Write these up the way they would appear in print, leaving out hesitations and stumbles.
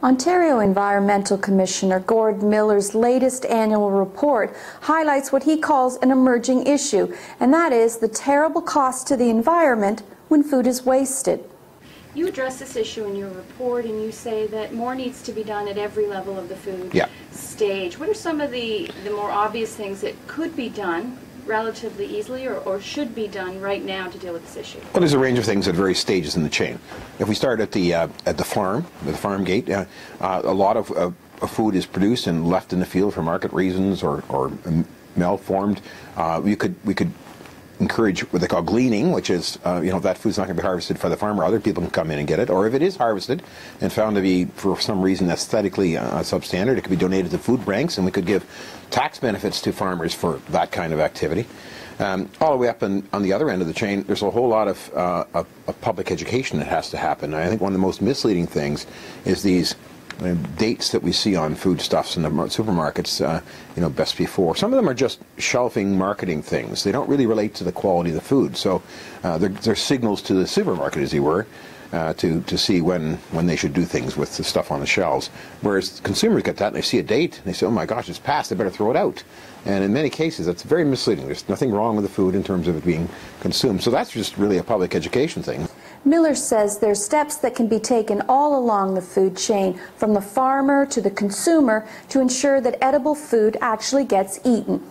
Ontario Environmental Commissioner Gord Miller's latest annual report highlights what he calls an emerging issue, and that is the terrible cost to the environment when food is wasted. You address this issue in your report, and you say that more needs to be done at every level of the food stage. What are some of the more obvious things that could be done relatively easily or should be done right now to deal with this issue? Well, there's a range of things at various stages in the chain. If we start at the farm gate, a lot of food is produced and left in the field for market reasons or malformed. We could encourage what they call gleaning, which is, if that food's not going to be harvested by the farmer, other people can come in and get it. Or if it is harvested and found to be, for some reason, aesthetically substandard, it could be donated to food banks, and we could give tax benefits to farmers for that kind of activity. All the way up on the other end of the chain, there's a whole lot of public education that has to happen. I think one of the most misleading things is these dates that we see on foodstuffs in the supermarkets, best before. Some of them are just shelving marketing things. They don't really relate to the quality of the food. So they're signals to the supermarket, as you were, to see when they should do things with the stuff on the shelves. Whereas consumers get that and they see a date and they say, oh my gosh, it's passed, I better throw it out. And in many cases, that's very misleading. There's nothing wrong with the food in terms of it being consumed. So that's just really a public education thing. Miller says there's steps that can be taken all along the food chain, from the farmer to the consumer, to ensure that edible food actually gets eaten.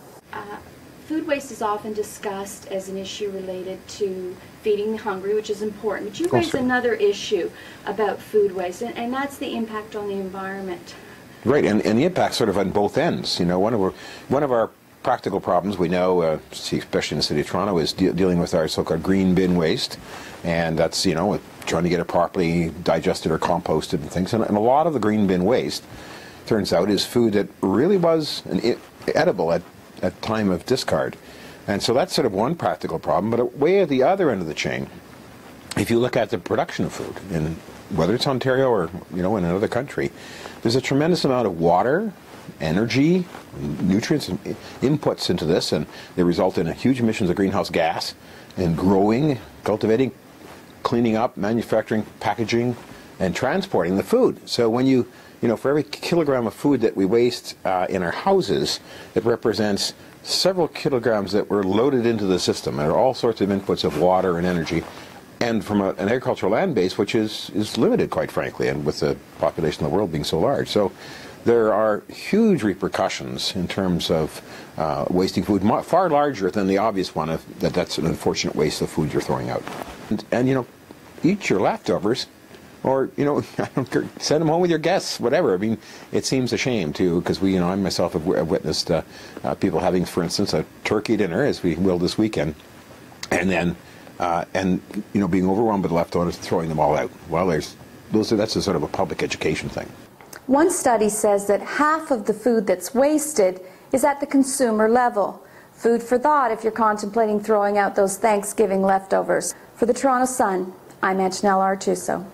Food waste is often discussed as an issue related to feeding the hungry, which is important. But you raise another issue about food waste, and that's the impact on the environment. Right, and the impact sort of on both ends. One of our practical problems we know, especially in the City of Toronto, is dealing with our so-called green bin waste, and that's trying to get it properly digested or composted and things. And a lot of the green bin waste, turns out, is food that really was edible at time of discard. And so that's sort of one practical problem. But way at the other end of the chain, if you look at the production of food, in whether it's Ontario or in another country, there's a tremendous amount of water, energy, nutrients, and inputs into this, and they result in huge emissions of greenhouse gas in growing, cultivating, cleaning up, manufacturing, packaging, and transporting the food. So when for every kilogram of food that we waste in our houses, it represents several kilograms that were loaded into the system. There are all sorts of inputs of water and energy, and from an agricultural land base, which is limited, quite frankly, and with the population of the world being so large. So there are huge repercussions in terms of wasting food, far larger than the obvious one of that's an unfortunate waste of food you're throwing out. And eat your leftovers, or send them home with your guests, whatever. I mean, it seems a shame too, because I myself have witnessed people having, for instance, a turkey dinner, as we will this weekend, and then being overwhelmed with leftovers, throwing them all out. Well, that's a sort of a public education thing. One study says that half of the food that's wasted is at the consumer level. Food for thought if you're contemplating throwing out those Thanksgiving leftovers. For the Toronto Sun, I'm Antonella Artuso.